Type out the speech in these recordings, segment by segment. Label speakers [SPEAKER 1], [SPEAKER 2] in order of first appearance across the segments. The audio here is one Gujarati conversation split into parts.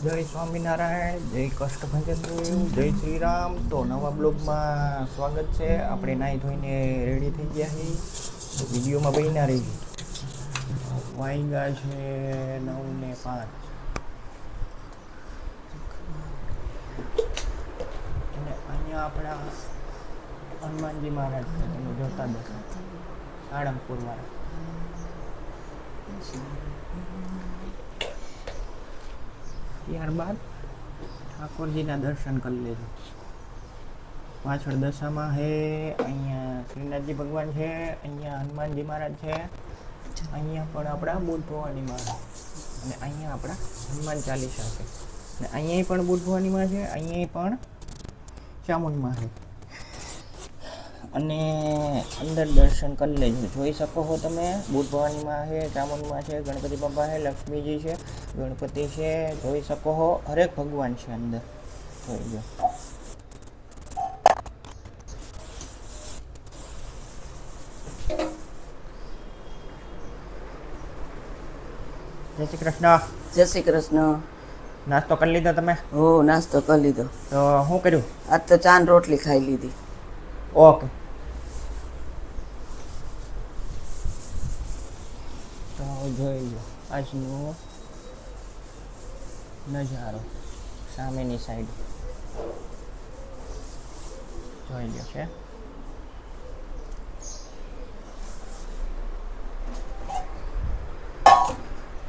[SPEAKER 1] જય સ્વામિનારાયણ, જય કષ્ટભંજન, જય શ્રી રામ. તો નવા બ્લોગમાં સ્વાગત છે. આપણે નાહી ધોઈને રેડી થઈ ગયા છીએ. તો વિડીયોમાં બન્યા રહી. વાગ્યા છે 9:05 અને અહીંયા આપણા હનુમાનજી મહારાજ છે, તમે જોતા દો, સાળંગપુર વાળા. ત્યારબાદ ઠાકોરજીના દર્શન કરી લેજો. પાછળ દશામાં છે, અહીંયા શ્રીનાથજી ભગવાન છે, અહીંયા હનુમાનજી મહારાજ છે, અહીંયા પણ આપણા બુદ્ધ ભવાની મહારાજ, અને અહીંયા આપણા હનુમાન ચાલીસા છે, અને અહીંયા પણ બુદ્ધ ભવાનીમાં છે, અહીંયા પણ ચામુંડમાં છે. અને અંદર દર્શન કરી લેજો. જોઈ શકો છો તમે, બુદ્ધ ભવાનીમાં છે, ચામુંડમાં છે, ગણપતિ બાપા છે, લક્ષ્મીજી છે, ગણપતિ છે, જોઈ શકો છો. હરેક ભગવાન છે અંદર, જોઈ લો. જય શ્રી કૃષ્ણ.
[SPEAKER 2] જય શ્રી કૃષ્ણ.
[SPEAKER 1] નાસ્તો કરી લીધો તમે?
[SPEAKER 2] હો, નાસ્તો કરી લીધો.
[SPEAKER 1] તો શું કર્યું?
[SPEAKER 2] આજ તો ચાન રોટલી ખાઈ લીધી.
[SPEAKER 1] ઓકે. તો જોઈ લો આજનો નજારો, સામેની સાઈડ જોઈ લો છે.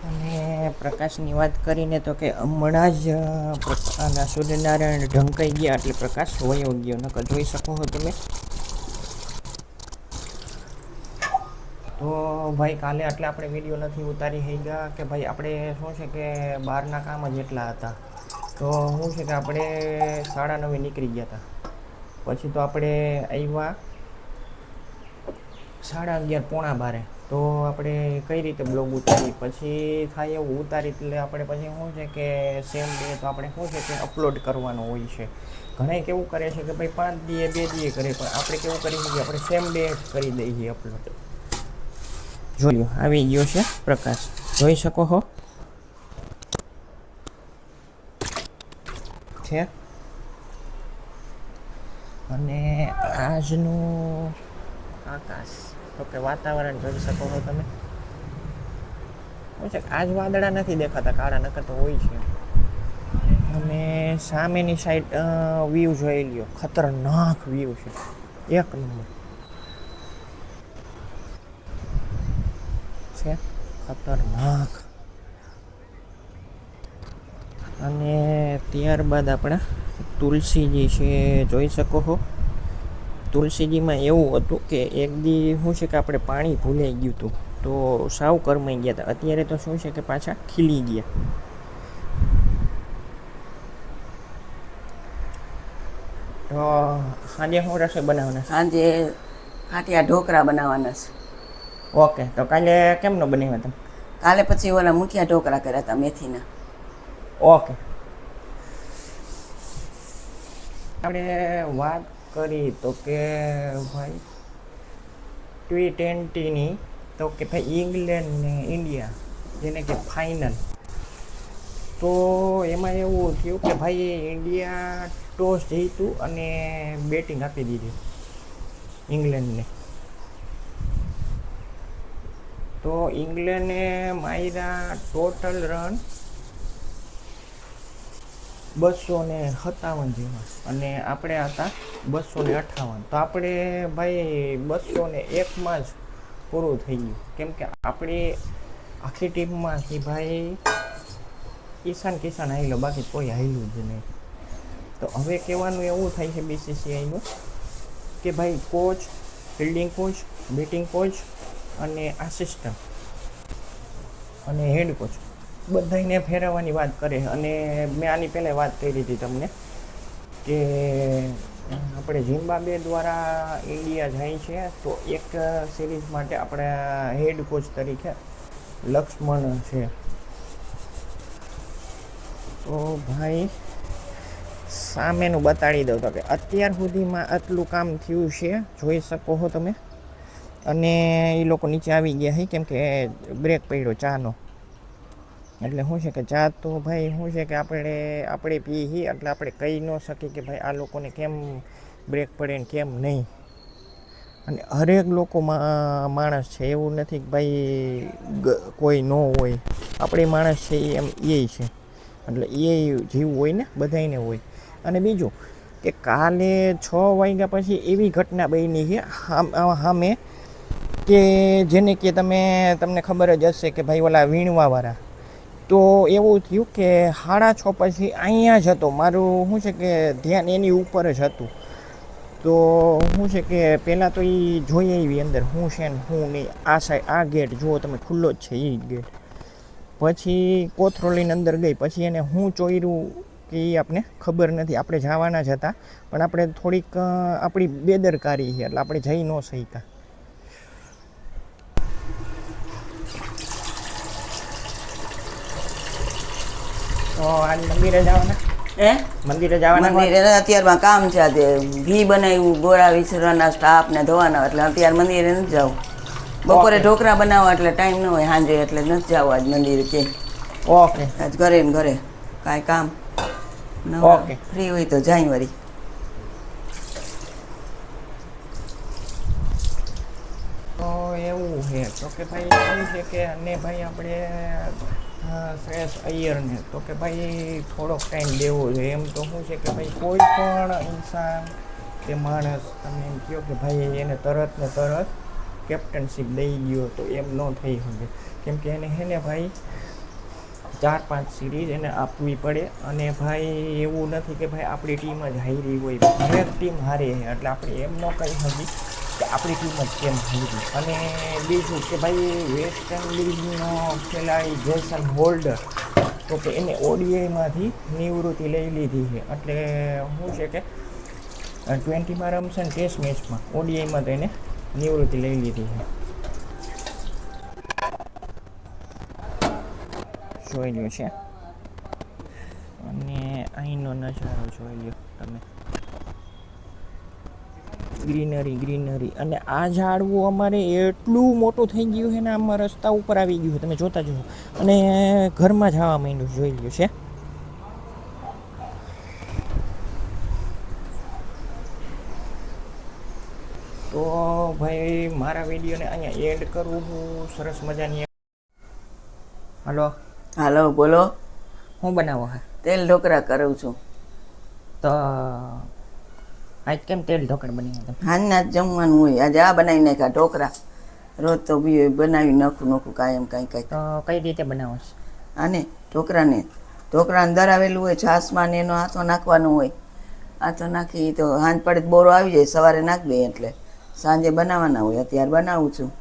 [SPEAKER 1] અને પ્રકાશની વાત કરીને તો કે હમણાં જ સૂર્યનારાયણ ઢંકાઈ ગયા એટલે પ્રકાશ વયો ગયો. નકર જોઈ શકો છો તમે. તો ભાઈ કાલે એટલે આપણે વિડીયો નથી ઉતારી થઈ ગયા કે ભાઈ આપણે શું છે કે બહારના કામ જ એટલા હતા. તો શું છે કે આપણે 9:30 નીકળી ગયા હતા. પછી તો આપણે આવ્યા 11:30 પોણા 12. તો આપણે કઈ રીતે બ્લોગ ઉતારી, પછી થાય એવું ઉતારી એટલે આપણે પછી શું છે કે સેમ ડે તો આપણે શું છે કે અપલોડ કરવાનો હોય છે. ઘણા કેવું કરે છે કે ભાઈ 5 દિવસ 2 દિવસ કરે, પણ આપણે કેવું કરી શકીએ, આપણે સેમ ડે કરી દઈએ છીએ અપલોડ. જોયું આવી ગયો છે પ્રકાશ, જોઈ શકો છો છે. અને આજનું આકાશ તો કે વાતાવરણ જોઈ શકો છો તમે. શું છે આજ વાદળા નથી દેખાતા, કાળા નકર તો હોય છે. અને સામેની સાઈડ વ્યૂ જોઈ લ્યો, ખતરનાક વ્યૂ છે, એક નંબર છે, ખતરનાક. અને ત્યારબાદ આપણા તુલસીજી છે, જોઈ શકો છો. તુલસીજીમાં એવું હતું કે એક દી શું છે કે આપણે પાણી ભૂલાઈ ગયું હતું, તો સાવ કરમાઈ ગયા હતા. અત્યારે તો શું છે કે પાછા ખીલી ગયા. તો સાંજે શું રસોઈ બનાવવાના?
[SPEAKER 2] સાંજે કાઠિયા ઢોકળા બનાવવાના છે.
[SPEAKER 1] ઓકે. તો કાલે કેમ ન બનાવ્યા તમે?
[SPEAKER 2] કાલે પછી ઓલા મુઠિયા ઢોકળા કર્યા હતા મેથીના.
[SPEAKER 1] ઓકે. આપણે વાત કરી તો કે ભાઈ T20ની, તો કે ભાઈ ઇંગ્લેન્ડ ને ઇન્ડિયા જેને કે ફાઇનલ. તો એમાં એવું થયું કે ભાઈ ઇન્ડિયા ટોસ જીત્યું અને બેટિંગ આપી દીધી ઇંગ્લેન્ડને. તો ઇંગ્લેન્ડે માર્યા ટોટલ રન 257 જેવા, અને આપણે હતા 258. તો આપણે ભાઈ 201માં જ પૂરું થઈ ગયું, કેમ કે આપણી આખી ટીમમાંથી ભાઈ ઈશાન કિશન હાલ્યો, બાકી કોઈ હાલ્યું જ નહીં. તો હવે કહેવાનું એવું થાય છે BCCIનું કે ભાઈ coach, fielding coach, batting coach અને આસિસ્ટન્ટ અને હેડ કોચ બધાને ફેરવવાની વાત કરે. અને મેં આની પહેલાં વાત કરી હતી તમને કે આપણે ઝિમ્બાબ્વે દ્વારા ઇન્ડિયા જાય છે, તો એક સિરીઝ માટે આપણા હેડ કોચ તરીકે લક્ષ્મણ છે. તો ભાઈ સામેનું બતાડી દઉં તો કે અત્યાર સુધીમાં આટલું કામ થયું છે, જોઈ શકો છો તમે. અને એ લોકો નીચે આવી ગયા છે કેમ કે બ્રેક પડ્યો ચાનો. એટલે શું છે કે ચા તો ભાઈ શું છે કે આપણે પીએ એટલે આપણે કહી ન શકીએ કે ભાઈ આ લોકોને કેમ બ્રેક પડે ને કેમ નહીં. અને હરેક લોકો માણસ છે, એવું નથી કે ભાઈ કોઈ ન હોય. આપણે માણસ છે એમ એ છે, એટલે એ જીવ હોય ને બધાને હોય. અને બીજું કે કાલે 6 વાગ્યા પછી એવી ઘટના બની છે સામે કે જેને કે તમને ખબર જ હશે કે ભાઈ ઓલા વીણવાવાળા. તો એવું થયું કે 6:30 પછી અહીંયા જ હતો, મારું શું છે કે ધ્યાન એની ઉપર જ હતું. તો શું છે કે પહેલાં તો એ જોઈ આવી અંદર શું છે ને શું નહીં. આ સાઈડ આ ગેટ જુઓ તમે ખુલ્લો જ છે એ ગેટ. પછી કોથરો લઈને અંદર ગઈ, પછી એને શું ચોર્યું કે એ આપણે ખબર નથી. આપણે જવાના જ હતા પણ આપણે થોડીક આપણી બેદરકારી છે એટલે આપણે જઈ ન શક્યા. તો આજ મંદિરે જવાના? મંદિરે જવાના?
[SPEAKER 2] મંદિરે અત્યારમાં કામ છે, આજે ઘી બનાવ્યું, ગોળા વિસરવાના, સ્ટાફ ને ધોવાના, એટલે અત્યારે મંદિરે નથી જવું. બપોરે ઢોકળા બનાવવા એટલે ટાઈમ ન હોય સાંજે, એટલે નથી જવું આજ મંદિરે કે.
[SPEAKER 1] ઓકે.
[SPEAKER 2] આજ ઘરે ને ઘરે કાંઈ કામ
[SPEAKER 1] ઓકે.
[SPEAKER 2] ફ્રી હોય તો જાય વળી.
[SPEAKER 1] તો એવું છે તો કે ભાઈ એવું છે કે અને ભાઈ આપણે શ્રેષ અય્યરને તો કે ભાઈ થોડોક ટાઈમ દેવો જોઈએ. એમ તો શું છે કે ભાઈ કોઈ પણ ઇન્સાન કે માણસ તમે એમ કહો કે ભાઈ એને તરત ને તરત કેપ્ટનશીપ દઈ ગયો તો એમ ન થઈ શકે. કેમ કે એને હે ને ભાઈ 4-5 સિરીઝ એને આપવી પડે. અને ભાઈ એવું નથી કે ભાઈ આપણી ટીમ જ હારી હોય, દરેક ટીમ હારે છે. એટલે આપણે એમ ન કહી શકીએ કે આપણી ટીમ જ કેમ હારી. અને બીજું કે ભાઈ વેસ્ટ ઇન્ડિઝનો ખેલાડી જેસન હોલ્ડર તો કે એને ઓડીઆઈમાંથી નિવૃત્તિ લઈ લીધી છે. એટલે શું છે કે 20માં રમશે ને ટેસ્ટ મેચમાં, ઓડીઆઈમાં તો એને નિવૃત્તિ લઈ લીધી છે. જોઈ લ્યો છે. અને અહીંનો નજારો જોઈ લ્યો તમે, ગ્રીનરી. અને આ ઝાડવું અમારે એટલું મોટું થઈ ગયું છે ને, આમાં રસ્તા ઉપર આવી ગયું છે, તમે જોતા જુઓ. અને ઘરમાં જવા માંડ્યું જોઈ લ્યો છે. તો ભાઈ મારા વિડીયોને અહીંયા એડ કરું હું. સરસ મજાની.
[SPEAKER 2] હાલો બોલો.
[SPEAKER 1] હું બનાવો હે?
[SPEAKER 2] તેલ ઢોકળા કરું છું.
[SPEAKER 1] તો આજ કેમ તેલ ઢોકળા બનાવ્યા તમે?
[SPEAKER 2] હાંજના જ જમવાનું હોય, આજે આ બનાવી નાખ્યા ઢોકળા. રોજ તો બી બનાવી નાખું કાયમ કાંઈ.
[SPEAKER 1] તો કઈ રીતે બનાવો છો?
[SPEAKER 2] આને ઢોકળાને દરાવેલું હોય છાશમાં, ને એનો આથો નાખવાનો હોય. આથો નાખી તો હાંજ પડે બોરો આવી જાય, સવારે નાખી દઈએ એટલે સાંજે બનાવવાના હોય. અત્યારે બનાવું છું.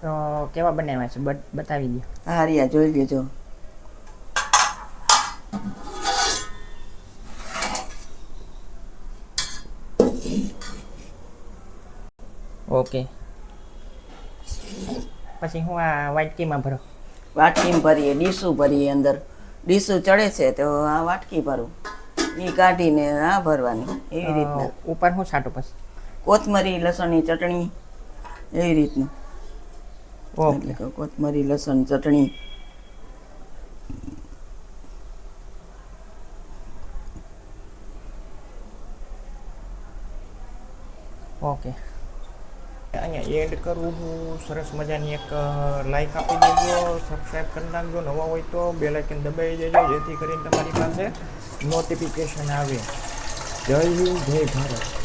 [SPEAKER 1] તો કેવા બનાવ્યા છે બતાવી દો.
[SPEAKER 2] હા રિયા જોઈ લેજો.
[SPEAKER 1] ઓકે. પછી હું આ વાટકીમાં ભરો?
[SPEAKER 2] વાટકીમાં ભરીએ, ડીશું ભરીએ. અંદર ડીશું ચડે છે તો આ વાટકી ભરું, એ કાઢીને આ ભરવાની. એવી રીતના
[SPEAKER 1] ઉપર હું છાંટું પછી?
[SPEAKER 2] કોથમરી લસણની ચટણી, એવી રીતનું.
[SPEAKER 1] ઓકે.
[SPEAKER 2] કોથમરી લસણ ચટણી.
[SPEAKER 1] ઓકે. અહીંયા એડ કરું હું. સરસ મજાની એક લાઈક આપી દેજો, સબસ્ક્રાઈબ કરી નાખજો. નવા હોય તો બેલ આઇકન દબાવી દેજો, જેથી કરીને તમારી પાસે નોટિફિકેશન આવે. જય હિન્દ, જય ભારત.